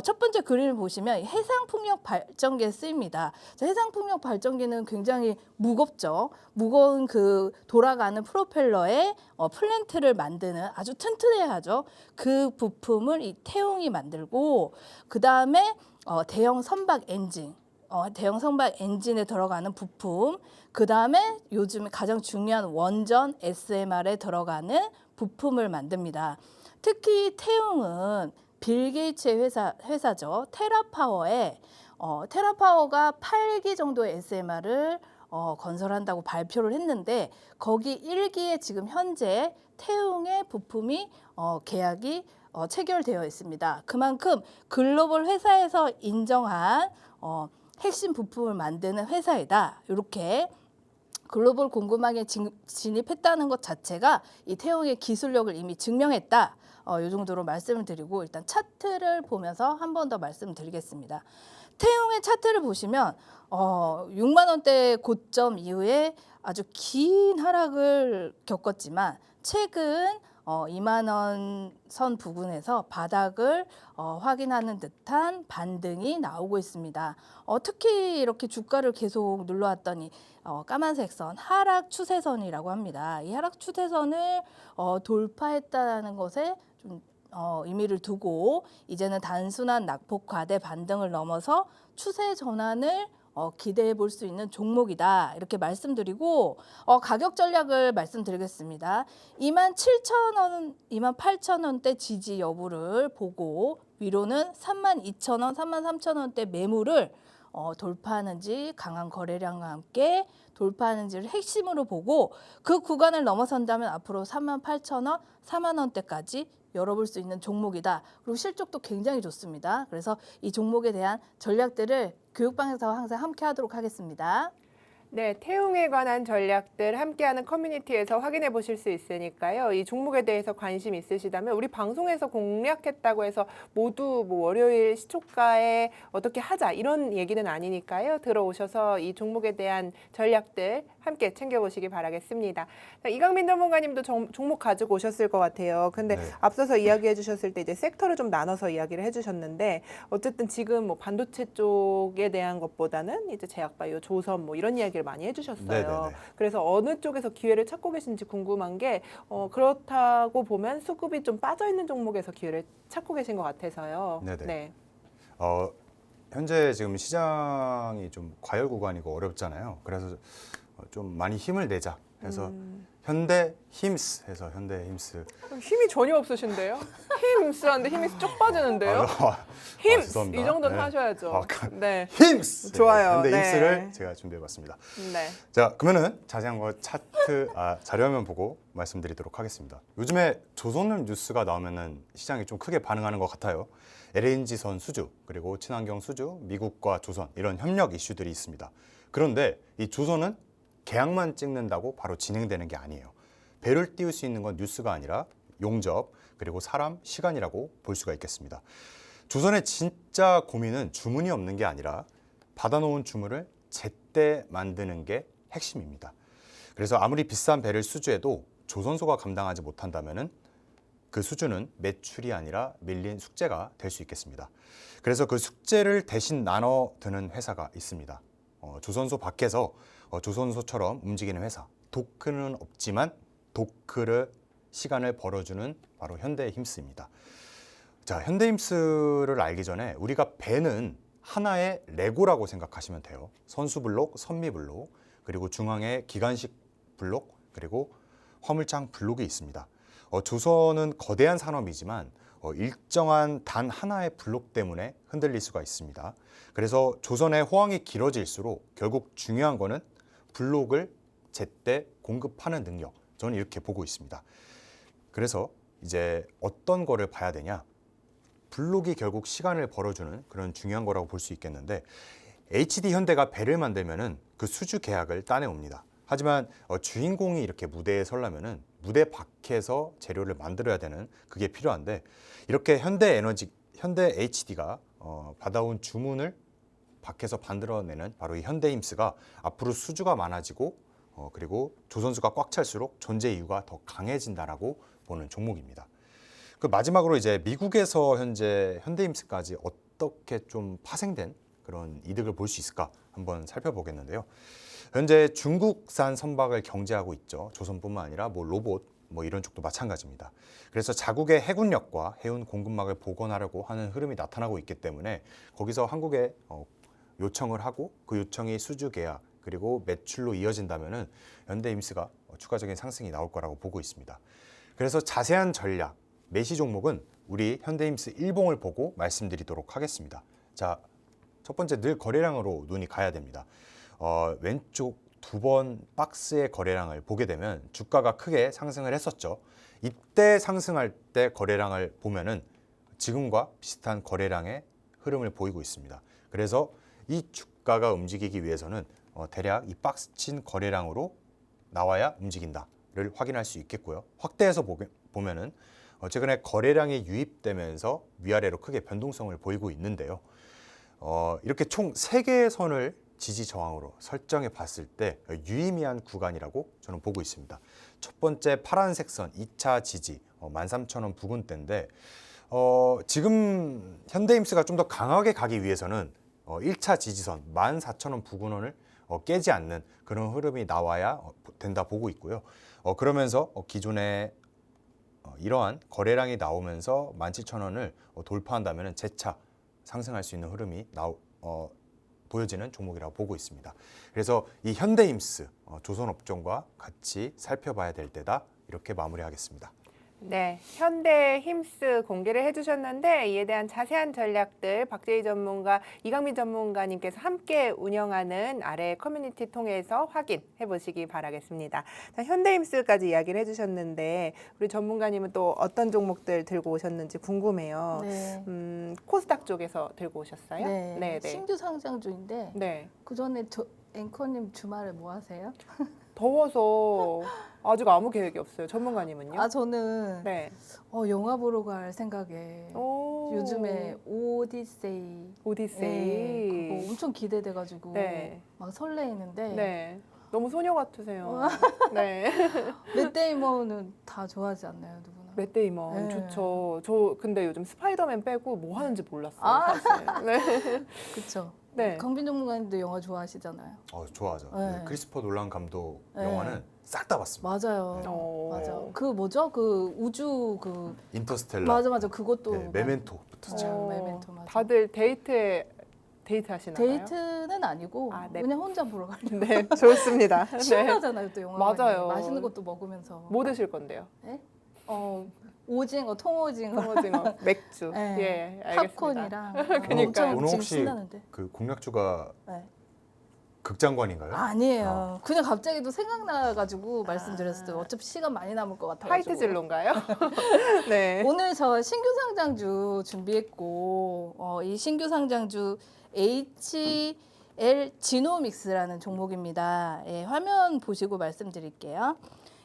첫 번째 그림을 보시면 해상풍력 발전기에 쓰입니다. 자, 해상풍력 발전기는 굉장히 무겁죠. 무거운 그 돌아가는 프로펠러에 플랜트를 만드는 아주 튼튼해야 하죠. 그 부품을 이 태웅이 만들고 그 다음에 대형 선박 엔진 대형 선박 엔진에 들어가는 부품, 그 다음에 요즘 가장 중요한 원전 SMR에 들어가는 부품을 만듭니다. 특히 태웅은 빌 게이츠의 회사죠. 테라파워가 8기 정도의 SMR을 건설한다고 발표를 했는데 거기 1기에 지금 현재 태웅의 부품이 계약이 체결되어 있습니다. 그만큼 글로벌 회사에서 인정한 핵심 부품을 만드는 회사이다. 이렇게 글로벌 공급망에 진입했다는 것 자체가 이 태웅의 기술력을 이미 증명했다. 이 정도로 말씀을 드리고 일단 차트를 보면서 한 번 더 말씀드리겠습니다. 태웅의 차트를 보시면 6만 원대 고점 이후에 아주 긴 하락을 겪었지만 최근 2만 원 선 부근에서 바닥을 확인하는 듯한 반등이 나오고 있습니다. 특히 이렇게 주가를 계속 눌러왔더니 까만색 선 하락 추세선이라고 합니다. 이 하락 추세선을 돌파했다는 것에 좀 의미를 두고 이제는 단순한 낙폭 과대 반등을 넘어서 추세 전환을 기대해 볼 수 있는 종목이다. 이렇게 말씀드리고 가격 전략을 말씀드리겠습니다. 27,000원, 28,000원대 지지 여부를 보고 위로는 32,000원, 33,000원대 매물을 돌파하는지 강한 거래량과 함께 돌파하는지를 핵심으로 보고 그 구간을 넘어선다면 앞으로 38,000원, 4만 원대까지 열어볼 수 있는 종목이다. 그리고 실적도 굉장히 좋습니다. 그래서 이 종목에 대한 전략들을 교육방에서 항상 함께 하도록 하겠습니다. 네, 태웅에 관한 전략들 함께하는 커뮤니티에서 확인해 보실 수 있으니까요. 이 종목에 대해서 관심 있으시다면 우리 방송에서 공략했다고 해서 모두 뭐 월요일 시초가에 어떻게 하자 이런 얘기는 아니니까요. 들어오셔서 이 종목에 대한 전략들 함께 챙겨보시기 바라겠습니다. 자, 이강민 전문가님도 종목 가지고 오셨을 것 같아요. 근데 네. 앞서서 이야기해 주셨을 때 이제 섹터를 좀 나눠서 이야기를 해주셨는데 어쨌든 지금 뭐 반도체 쪽에 대한 것보다는 이제 제약바이오, 조선 뭐 이런 이야기를 많이 해주셨어요. 네네네. 그래서 어느 쪽에서 기회를 찾고 계신지 궁금한 게 그렇다고 보면 수급이 좀 빠져 있는 종목에서 기회를 찾고 계신 것 같아서요. 네네. 네. 현재 지금 시장이 좀 과열 구간이고 어렵잖아요. 그래서 좀 많이 힘을 내자 해서 현대 힘스 해서 현대 힘스. 힘이 전혀 없으신데요? 힘스 하는데 힘이 쭉 빠지는데요? 힘스 죄송합니다. 이 정도는 네. 하셔야죠. 네. 힘스. 좋아요. 현대 네. 힘스를 제가 준비해봤습니다. 네. 자, 그러면은 자세한 거 차트 자료화면 보고 말씀드리도록 하겠습니다. 요즘에 조선업 뉴스가 나오면은 시장이 좀 크게 반응하는 것 같아요. LNG선 수주, 그리고 친환경 수주, 미국과 조선 이런 협력 이슈들이 있습니다. 그런데 이 조선은 계약만 찍는다고 바로 진행되는 게 아니에요. 배를 띄울 수 있는 건 뉴스가 아니라 용접, 그리고 사람, 시간이라고 볼 수가 있겠습니다. 조선의 진짜 고민은 주문이 없는 게 아니라 받아놓은 주문을 제때 만드는 게 핵심입니다. 그래서 아무리 비싼 배를 수주해도 조선소가 감당하지 못한다면은 그 수주는 매출이 아니라 밀린 숙제가 될 수 있겠습니다. 그래서 그 숙제를 대신 나눠 드는 회사가 있습니다. 조선소 밖에서 조선소처럼 움직이는 회사. 도크는 없지만 도크를 시간을 벌어주는 바로 현대힘스입니다. 자, 현대힘스를 알기 전에 우리가 배는 하나의 레고라고 생각하시면 돼요. 선수블록, 선미블록, 그리고 중앙에 기관식 블록, 그리고 화물장 블록이 있습니다. 조선은 거대한 산업이지만 일정한 단 하나의 블록 때문에 흔들릴 수가 있습니다. 그래서 조선의 호황이 길어질수록 결국 중요한 거는 블록을 제때 공급하는 능력. 저는 이렇게 보고 있습니다. 그래서 이제 어떤 거를 봐야 되냐? 블록이 결국 시간을 벌어주는 그런 중요한 거라고 볼 수 있겠는데 HD 현대가 배를 만들면은 그 수주 계약을 따내옵니다. 하지만 주인공이 이렇게 무대에 서려면은 무대 밖에서 재료를 만들어야 되는 그게 필요한데 이렇게 현대 HD가 받아온 주문을 밖에서 만들어내는 바로 이 현대힘스가 앞으로 수주가 많아지고 그리고 조선수가 꽉 찰수록 존재 이유가 더 강해진다라고 보는 종목입니다. 그 마지막으로 이제 미국에서 현재 현대힘스까지 어떻게 좀 파생된 그런 이득을 볼 수 있을까 한번 살펴보겠는데요. 현재 중국산 선박을 경제하고 있죠. 조선뿐만 아니라 뭐 로봇 뭐 이런 쪽도 마찬가지입니다. 그래서 자국의 해군력과 해운 공급망을 복원하려고 하는 흐름이 나타나고 있기 때문에 거기서 한국에 요청을 하고 그 요청이 수주 계약 그리고 매출로 이어진다면은 현대힘스가 추가적인 상승이 나올 거라고 보고 있습니다. 그래서 자세한 전략, 매시 종목은 우리 현대힘스 일봉을 보고 말씀드리도록 하겠습니다. 자, 첫 번째 늘 거래량으로 눈이 가야 됩니다. 왼쪽 두 번 박스의 거래량을 보게 되면 주가가 크게 상승을 했었죠. 이때 상승할 때 거래량을 보면은 지금과 비슷한 거래량의 흐름을 보이고 있습니다. 그래서 이 주가가 움직이기 위해서는 대략 이 박스 친 거래량으로 나와야 움직인다를 확인할 수 있겠고요. 확대해서 보면은 최근에 거래량이 유입되면서 위아래로 크게 변동성을 보이고 있는데요. 이렇게 총 3개의 선을 지지 저항으로 설정해 봤을 때 유의미한 구간이라고 저는 보고 있습니다. 첫 번째 파란색 선 2차 지지 13,000원 부근대인데 지금 현대힘스가 좀 더 강하게 가기 위해서는 1차 지지선 14,000원 부근원을 깨지 않는 그런 흐름이 나와야 된다 보고 있고요. 그러면서 기존에 이러한 거래량이 나오면서 17,000원을 돌파한다면 재차 상승할 수 있는 흐름이 보여지는 종목이라고 보고 있습니다. 그래서 이 현대힘스 조선업종과 같이 살펴봐야 될 때다 이렇게 마무리하겠습니다. 네, 현대 힘스 공개를 해주셨는데 이에 대한 자세한 전략들 박재희 전문가, 이강민 전문가님께서 함께 운영하는 아래 커뮤니티 통해서 확인해 보시기 바라겠습니다. 자, 현대 힘스까지 이야기를 해주셨는데 우리 전문가님은 또 어떤 종목들 들고 오셨는지 궁금해요. 네. 코스닥 쪽에서 들고 오셨어요? 네. 네, 네. 신규 상장주인데 네. 그 전에 앵커님 주말에 뭐 하세요? 더워서 아직 아무 계획이 없어요. 전문가님은요? 아 저는 네. 영화 보러 갈 생각에 오. 요즘에 오디세이 오디세이. 네, 그거 엄청 기대돼가지고 네. 막 설레이는데 네. 너무 소녀 같으세요. 네. 맷 데이먼은 다 좋아하지 않나요, 누구나? 맷 데이먼 네. 좋죠. 저 근데 요즘 스파이더맨 빼고 뭐 하는지 몰랐어요. 아. 사실. 네. 그렇죠. 네. 강빈 전문가님도 영화 좋아하시잖아요. 좋아하죠. 네. 크리스토퍼 놀란 감독 네. 영화는 싹 다 봤습니다. 맞아요. 어. 맞아. 그 뭐죠? 그 우주 그 인터스텔라, 맞아. 그것도 네, 메멘토부터 죠 어, 메멘토 맞아. 다들 데이트 하시나요? 데이트는 아니고 아, 네. 그냥 혼자 보러 가려고. 네, 좋습니다. 네. 시원하잖아요, 또 영화. 맞아요. 맛있는 것도 먹으면서. 뭐 드실 건데요? 네? 오징어, 통오징어, 통오징어, 맥주. 네. 예, 알겠습니다. 팝콘이랑 그러니까요. 엄청 오늘 지금 혹시 신나는데. 그 공략주가 네. 극장관인가요? 아니에요. 그냥 갑자기 또 생각나가지고 말씀드렸어요. 어차피 시간 많이 남을 것 같아가지고. 화이트 진로인가요? 네. 오늘 저 신규 상장주 준비했고 이 신규 상장주 HL 지노믹스라는 종목입니다. 예, 화면 보시고 말씀드릴게요.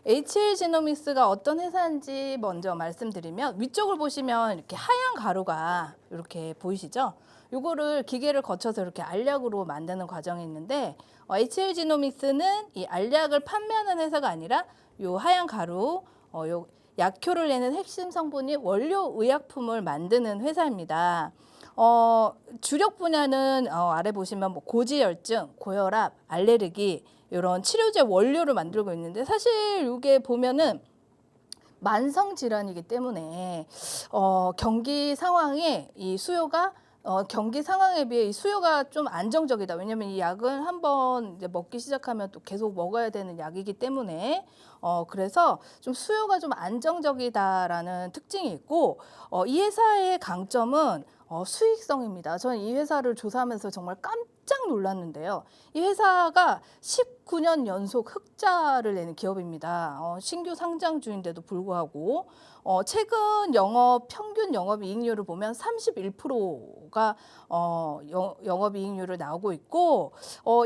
HL 지노믹스가 어떤 회사인지 먼저 말씀드리면 위쪽을 보시면 이렇게 하얀 가루가 이렇게 보이시죠? 요거를 기계를 거쳐서 이렇게 알약으로 만드는 과정이 있는데 HL 지노믹스는 이 알약을 판매하는 회사가 아니라 요 하얀 가루 요 약효를 내는 핵심 성분이 원료 의약품을 만드는 회사입니다. 주력 분야는 아래 보시면 뭐 고지혈증, 고혈압, 알레르기 이런 치료제 원료를 만들고 있는데 사실 이게 보면은 만성 질환이기 때문에 경기 상황에 이 수요가 경기 상황에 비해 이 수요가 좀 안정적이다. 왜냐하면 이 약은 한번 이제 먹기 시작하면 또 계속 먹어야 되는 약이기 때문에 그래서 좀 수요가 좀 안정적이다라는 특징이 있고 이 회사의 강점은 수익성입니다. 저는 이 회사를 조사하면서 정말 깜짝 놀랐는데요. 이 회사가 19년 연속 흑자를 내는 기업입니다. 신규 상장주인데도 불구하고 최근 평균 영업이익률을 보면 31%가 영업이익률을 나오고 있고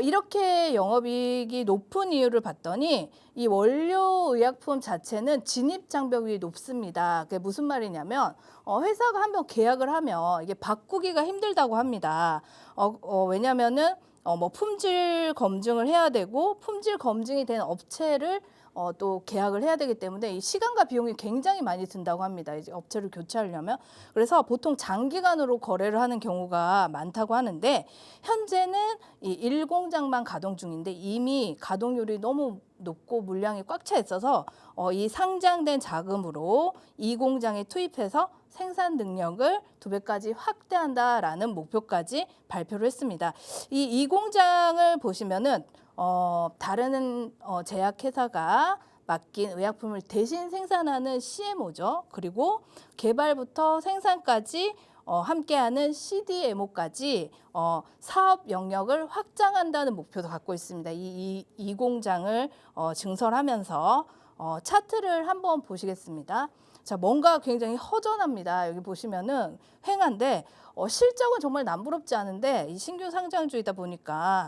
이렇게 영업이익이 높은 이유를 봤더니 이 원료의약품 자체는 진입장벽이 높습니다. 그게 무슨 말이냐면 회사가 한번 계약을 하면 이게 바꾸기가 힘들다고 합니다. 왜냐하면은 뭐 품질 검증을 해야 되고 품질 검증이 된 업체를 또 계약을 해야 되기 때문에 이 시간과 비용이 굉장히 많이 든다고 합니다. 이제 업체를 교체하려면. 그래서 보통 장기간으로 거래를 하는 경우가 많다고 하는데 현재는 이 1공장만 가동 중인데 이미 가동률이 너무 높고 물량이 꽉 차 있어서 이 상장된 자금으로 2공장에 투입해서 생산 능력을 2배까지 확대한다라는 목표까지 발표를 했습니다. 이 공장을 보시면은 다른 제약회사가 맡긴 의약품을 대신 생산하는 CMO죠. 그리고 개발부터 생산까지 함께하는 CDMO까지 사업 영역을 확장한다는 목표도 갖고 있습니다. 이 공장을 증설하면서 차트를 한번 보시겠습니다. 자, 뭔가 굉장히 허전합니다. 여기 보시면은 횡한데 실적은 정말 남부럽지 않은데 이 신규 상장주이다 보니까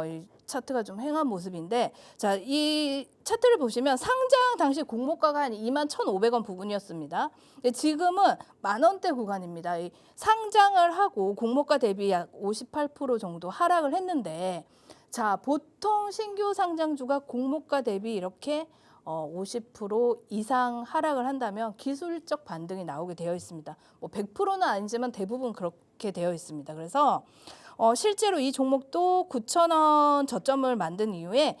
이 차트가 좀 횡한 모습인데 자, 이 차트를 보시면 상장 당시 공모가가 한 21,500원 부근이었습니다. 지금은 10,000원대 구간입니다. 이 상장을 하고 공모가 대비 약 58% 정도 하락을 했는데 자, 보통 신규 상장주가 공모가 대비 이렇게 50% 이상 하락을 한다면 기술적 반등이 나오게 되어 있습니다. 뭐 100%는 아니지만 대부분 그렇게 되어 있습니다. 그래서 실제로 이 종목도 9,000원 저점을 만든 이후에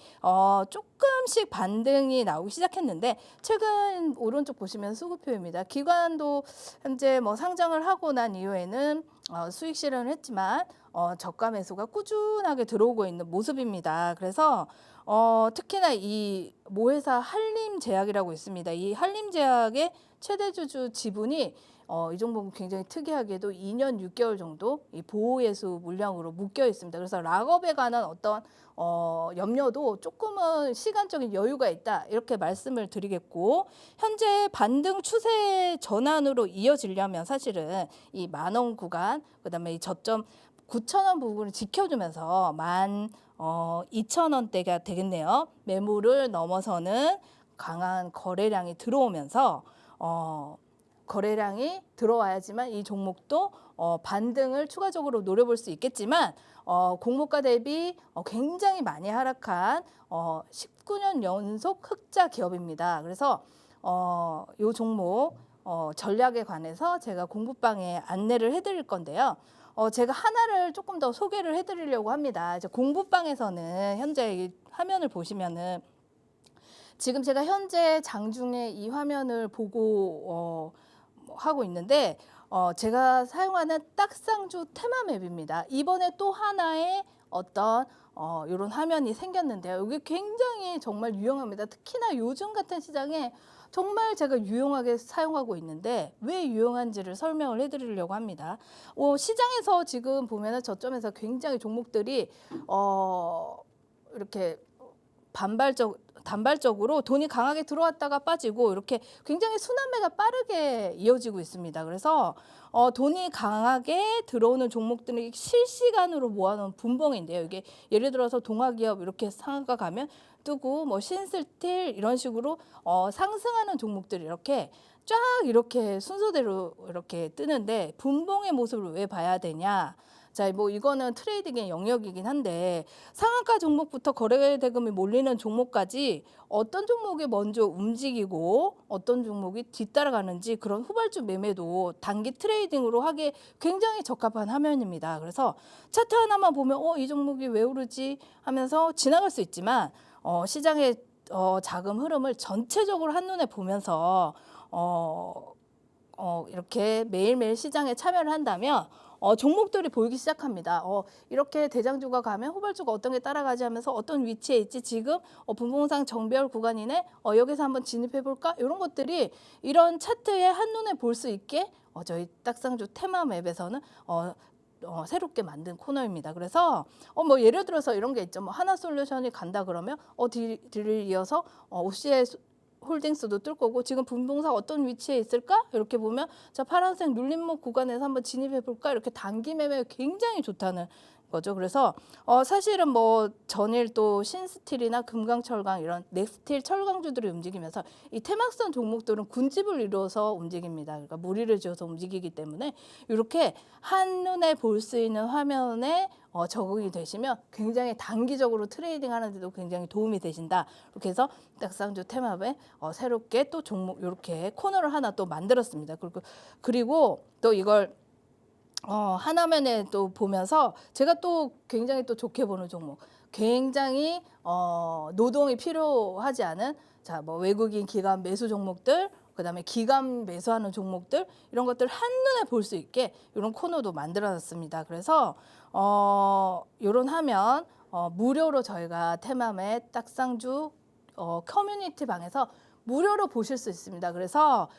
조금씩 반등이 나오기 시작했는데 최근 오른쪽 보시면 수급표입니다. 기관도 현재 뭐 상장을 하고 난 이후에는 수익 실현을 했지만 저가 매수가 꾸준하게 들어오고 있는 모습입니다. 그래서 특히나 이 모회사 한림제약이라고 있습니다. 이 한림제약의 최대 주주 지분이 이 종목은 굉장히 특이하게도 2년 6개월 정도 이 보호예수 물량으로 묶여 있습니다. 그래서 락업에 관한 어떤 염려도 조금은 시간적인 여유가 있다 이렇게 말씀을 드리겠고, 현재 반등 추세 전환으로 이어지려면 사실은 이 10,000원 구간, 그다음에 이 저점 9,000원 부분을 지켜주면서 12,000원대가 되겠네요. 매물을 넘어서는 강한 거래량이 들어오면서 거래량이 들어와야지만 이 종목도 반등을 추가적으로 노려볼 수 있겠지만, 공모가 대비 굉장히 많이 하락한 19년 연속 흑자 기업입니다. 그래서 이 종목 전략에 관해서 제가 공부방에 안내를 해드릴 건데요. 제가 하나를 조금 더 소개를 해드리려고 합니다. 이제 공부방에서는 현재 이 화면을 보시면은 지금 제가 현재 장중에 이 화면을 보고 하고 있는데, 제가 사용하는 딱상주 테마맵입니다. 이번에 또 하나의 어떤 이런 화면이 생겼는데요. 이게 굉장히 정말 유용합니다. 특히나 요즘 같은 시장에 정말 제가 유용하게 사용하고 있는데, 왜 유용한지를 설명을 해드리려고 합니다. 시장에서 지금 보면은 저점에서 굉장히 종목들이 이렇게 단발적으로 돈이 강하게 들어왔다가 빠지고 이렇게 굉장히 순환매가 빠르게 이어지고 있습니다. 그래서 돈이 강하게 들어오는 종목들이 실시간으로 모아놓은 분봉인데요. 이게 예를 들어서 동아기업 이렇게 상한가 가면 뜨고, 뭐 신스틸 이런 식으로 상승하는 종목들이 이렇게 쫙 이렇게 순서대로 이렇게 뜨는데, 분봉의 모습을 왜 봐야 되냐? 자, 뭐 이거는 트레이딩의 영역이긴 한데, 상한가 종목부터 거래 대금이 몰리는 종목까지 어떤 종목이 먼저 움직이고 어떤 종목이 뒤따라가는지, 그런 후발주 매매도 단기 트레이딩으로 하기에 굉장히 적합한 화면입니다. 그래서 차트 하나만 보면 이 종목이 왜 오르지 하면서 지나갈 수 있지만, 시장의 자금 흐름을 전체적으로 한눈에 보면서 이렇게 매일매일 시장에 참여를 한다면 종목들이 보이기 시작합니다. 이렇게 대장주가 가면 후발주가 어떤 게 따라가지 하면서 어떤 위치에 있지, 지금 분봉상 정배열 구간이네, 여기서 한번 진입해 볼까, 이런 것들이 이런 차트에 한눈에 볼 수 있게 저희 딱상주 테마 맵에서는 새롭게 만든 코너입니다. 그래서 뭐 예를 들어서 이런 게 있죠. 뭐 하나솔루션이 간다 그러면 뒤를 이어서 OCI 홀딩스도 뜰 거고, 지금 분봉사 어떤 위치에 있을까? 이렇게 보면 자, 파란색 눌림목 구간에서 한번 진입해 볼까? 이렇게 단기 매매 굉장히 좋다는 거죠. 그래서 사실은 뭐 전일 또 신스틸이나 금강철강 이런 넥스틸 철강주들이 움직이면서 이 테마성 종목들은 군집을 이루어서 움직입니다. 그러니까 무리를 지어서 움직이기 때문에 이렇게 한눈에 볼 수 있는 화면에 적응이 되시면 굉장히 단기적으로 트레이딩 하는데도 굉장히 도움이 되신다. 이렇게 해서 딱상주 테마에 새롭게 또 종목 이렇게 코너를 하나 또 만들었습니다. 그리고 또 이걸 하나면에 또 보면서 제가 또 굉장히 또 좋게 보는 종목, 굉장히 노동이 필요하지 않은, 자, 뭐 외국인 기관 매수 종목들, 그다음에 기관 매수하는 종목들, 이런 것들 한눈에 볼 수 있게 이런 코너도 만들어놨습니다. 그래서 이런 화면 무료로 저희가 테마맵 딱상주 커뮤니티 방에서 무료로 보실 수 있습니다. 그래서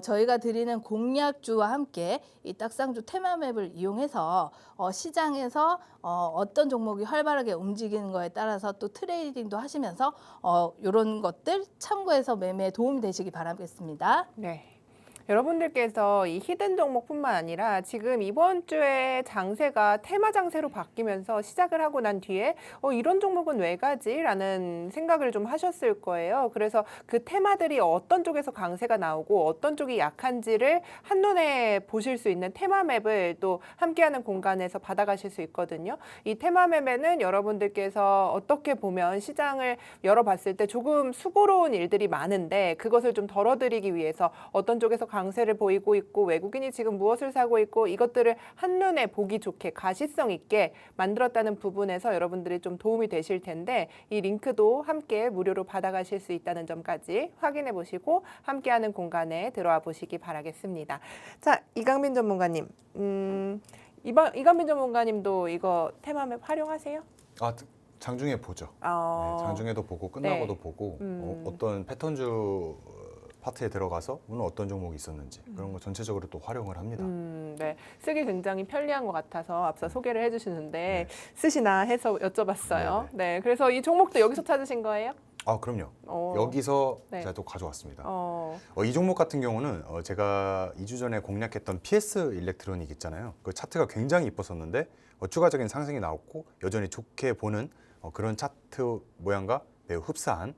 저희가 드리는 공략주와 함께 이 딱상주 테마맵을 이용해서 시장에서 어떤 종목이 활발하게 움직이는 거에 따라서 또 트레이딩도 하시면서 이런 것들 참고해서 매매에 도움이 되시기 바라겠습니다. 네. 여러분들께서 이 히든 종목뿐만 아니라 지금 이번 주에 장세가 테마 장세로 바뀌면서 시작을 하고 난 뒤에 이런 종목은 왜 가지? 라는 생각을 좀 하셨을 거예요. 그래서 그 테마들이 어떤 쪽에서 강세가 나오고 어떤 쪽이 약한지를 한눈에 보실 수 있는 테마맵을 또 함께하는 공간에서 받아가실 수 있거든요. 이 테마맵에는 여러분들께서 어떻게 보면 시장을 열어봤을 때 조금 수고로운 일들이 많은데, 그것을 좀 덜어드리기 위해서 어떤 쪽에서 강세를 보이고 있고 외국인이 지금 무엇을 사고 있고, 이것들을 한눈에 보기 좋게 가시성 있게 만들었다는 부분에서 여러분들이 좀 도움이 되실 텐데, 이 링크도 함께 무료로 받아가실 수 있다는 점까지 확인해 보시고 함께하는 공간에 들어와 보시기 바라겠습니다. 자, 이강민 전문가님, 이강민 전문가님도 이거 테마맵 활용하세요? 장중에 보죠. 네, 장중에도 보고 끝나고도 네. 보고 어떤 패턴주 파트에 들어가서 오늘 어떤 종목이 있었는지 그런 거 전체적으로 또 활용을 합니다. 네. 쓰기 굉장히 편리한 것 같아서 앞서 소개를 해주시는데 네. 쓰시나 해서 여쭤봤어요. 네네. 네. 그래서 이 종목도 여기서 찾으신 거예요? 아, 그럼요. 어. 여기서 네. 제가 또 가져왔습니다. 어. 이 종목 같은 경우는 제가 2주 전에 공략했던 PS 일렉트로닉 있잖아요. 그 차트가 굉장히 이뻤었는데 추가적인 상승이 나왔고 여전히 좋게 보는 그런 차트 모양과 매우 흡사한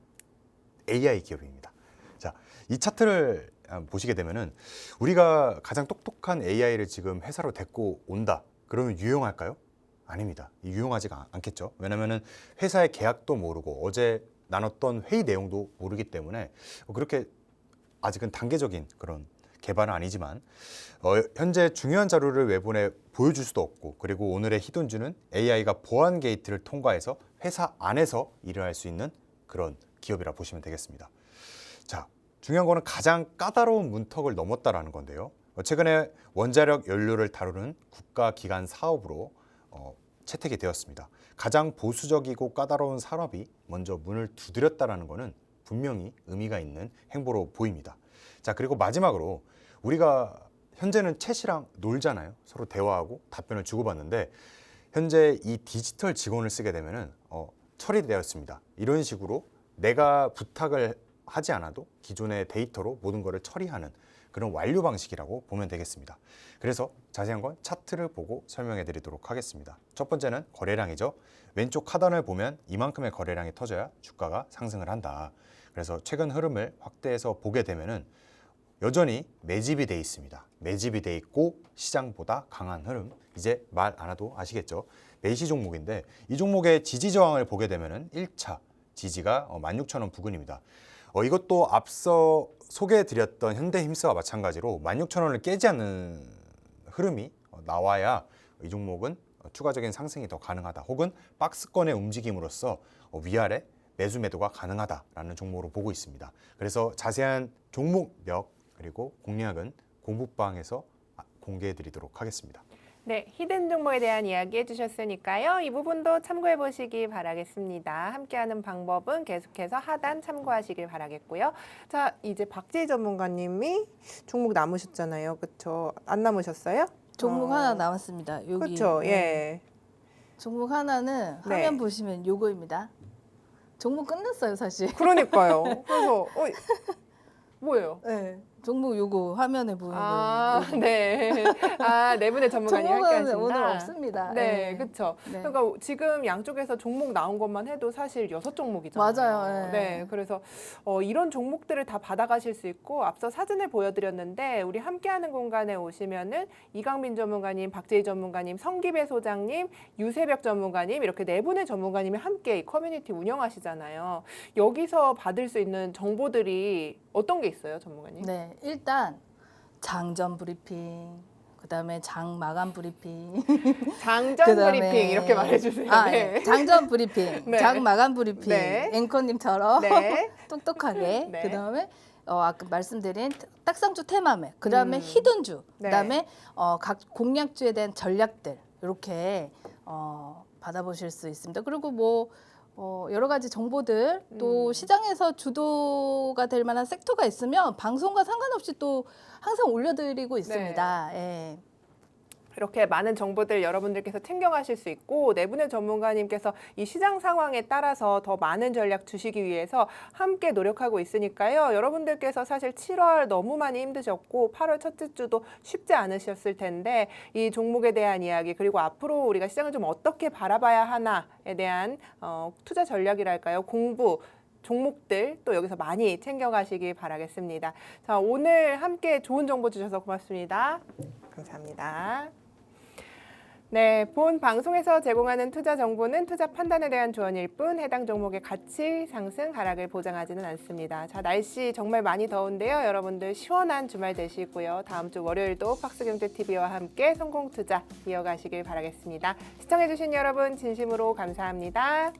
AI 기업입니다. 자, 이 차트를 보시게 되면은 우리가 가장 똑똑한 AI를 지금 회사로 데리고 온다. 그러면 유용할까요? 아닙니다. 유용하지가 않겠죠. 왜냐면은 회사의 계약도 모르고 어제 나눴던 회의 내용도 모르기 때문에 그렇게 아직은 단계적인 그런 개발은 아니지만 현재 중요한 자료를 외부에 보여줄 수도 없고 그리고 오늘의 히든주는 AI가 보안 게이트를 통과해서 회사 안에서 일을 할 수 있는 그런 기업이라 보시면 되겠습니다. 자, 중요한 거는 가장 까다로운 문턱을 넘었다라는 건데요. 최근에 원자력 연료를 다루는 국가기관 사업으로 채택이 되었습니다. 가장 보수적이고 까다로운 산업이 먼저 문을 두드렸다라는 것은 분명히 의미가 있는 행보로 보입니다. 자, 그리고 마지막으로 우리가 현재는 챗이랑 놀잖아요. 서로 대화하고 답변을 주고받는데 현재 이 디지털 직원을 쓰게 되면은 처리되었습니다. 이런 식으로 내가 부탁을 하지 않아도 기존의 데이터로 모든 것을 처리하는 그런 완료 방식이라고 보면 되겠습니다. 그래서 자세한 건 차트를 보고 설명해 드리도록 하겠습니다. 첫 번째는 거래량이죠. 왼쪽 하단을 보면 이만큼의 거래량이 터져야 주가가 상승을 한다. 그래서 최근 흐름을 확대해서 보게 되면은 여전히 매집이 돼 있습니다. 매집이 돼 있고 시장보다 강한 흐름. 이제 말 안 해도 아시겠죠? 메이시 종목인데 이 종목의 지지 저항을 보게 되면은 1차 지지가 16,000원 부근입니다. 이것도 앞서 소개해드렸던 현대힘스와 마찬가지로 16,000원을 깨지 않는 흐름이 나와야 이 종목은 추가적인 상승이 더 가능하다. 혹은 박스권의 움직임으로써 위아래 매수 매도가 가능하다라는 종목으로 보고 있습니다. 그래서 자세한 종목명 그리고 공략은 공부방에서 공개해드리도록 하겠습니다. 네, 히든 종목에 대한 이야기 해주셨으니까요. 이 부분도 참고해 보시기 바라겠습니다. 함께하는 방법은 계속해서 하단 참고하시길 바라겠고요. 자, 이제 박재희 전문가님이 종목 남으셨잖아요. 그렇죠? 안 남으셨어요? 종목 하나 남았습니다. 여기. 그렇죠. 네. 예. 종목 하나는 네. 화면 보시면 요거입니다. 종목 끝났어요, 사실. 그러니까요. 그래서 뭐예요? 네. 종목 요거 화면에 보이는 아, 거. 네. 아, 네 분의 전문가님 함께 종목은 하신다. 오늘 없습니다. 네, 그렇죠. 네. 그러니까 지금 양쪽에서 종목 나온 것만 해도 사실 6종목이잖아요. 맞아요. 네, 그래서 이런 종목들을 다 받아가실 수 있고 앞서 사진을 보여드렸는데 우리 함께하는 공간에 오시면은 이강민 전문가님, 박재희 전문가님, 성기배 소장님, 유세벽 전문가님 이렇게 네 분의 전문가님이 함께 이 커뮤니티 운영하시잖아요. 여기서 받을 수 있는 정보들이 어떤 게 있어요, 전문가님? 네, 일단 장전 브리핑, 그다음에 장 마감 브리핑, 장전 그다음에- 브리핑 이렇게 말해주세요. 네. 장전 브리핑, 네. 장 마감 브리핑, 네. 앵커님처럼 네. 똑똑하게. 네. 그다음에 아까 말씀드린 딱상주 테마맥, 그다음에 히든주, 네. 그다음에 각 공략주에 대한 전략들 이렇게 받아보실 수 있습니다. 그리고 뭐 여러 가지 정보들 또 시장에서 주도가 될 만한 섹터가 있으면 방송과 상관없이 또 항상 올려드리고 있습니다. 예. 이렇게 많은 정보들 여러분들께서 챙겨가실 수 있고 네 분의 전문가님께서 이 시장 상황에 따라서 더 많은 전략 주시기 위해서 함께 노력하고 있으니까요. 여러분들께서 사실 7월 너무 많이 힘드셨고 8월 첫째 주도 쉽지 않으셨을 텐데 이 종목에 대한 이야기 그리고 앞으로 우리가 시장을 좀 어떻게 바라봐야 하나에 대한 투자 전략이랄까요? 공부 종목들 또 여기서 많이 챙겨가시기 바라겠습니다. 자, 오늘 함께 좋은 정보 주셔서 고맙습니다. 감사합니다. 네, 본 방송에서 제공하는 투자 정보는 투자 판단에 대한 조언일 뿐 해당 종목의 가치, 상승, 하락을 보장하지는 않습니다. 자, 날씨 정말 많이 더운데요. 여러분들 시원한 주말 되시고요. 다음 주 월요일도 박스경제TV와 함께 성공 투자 이어가시길 바라겠습니다. 시청해주신 여러분 진심으로 감사합니다.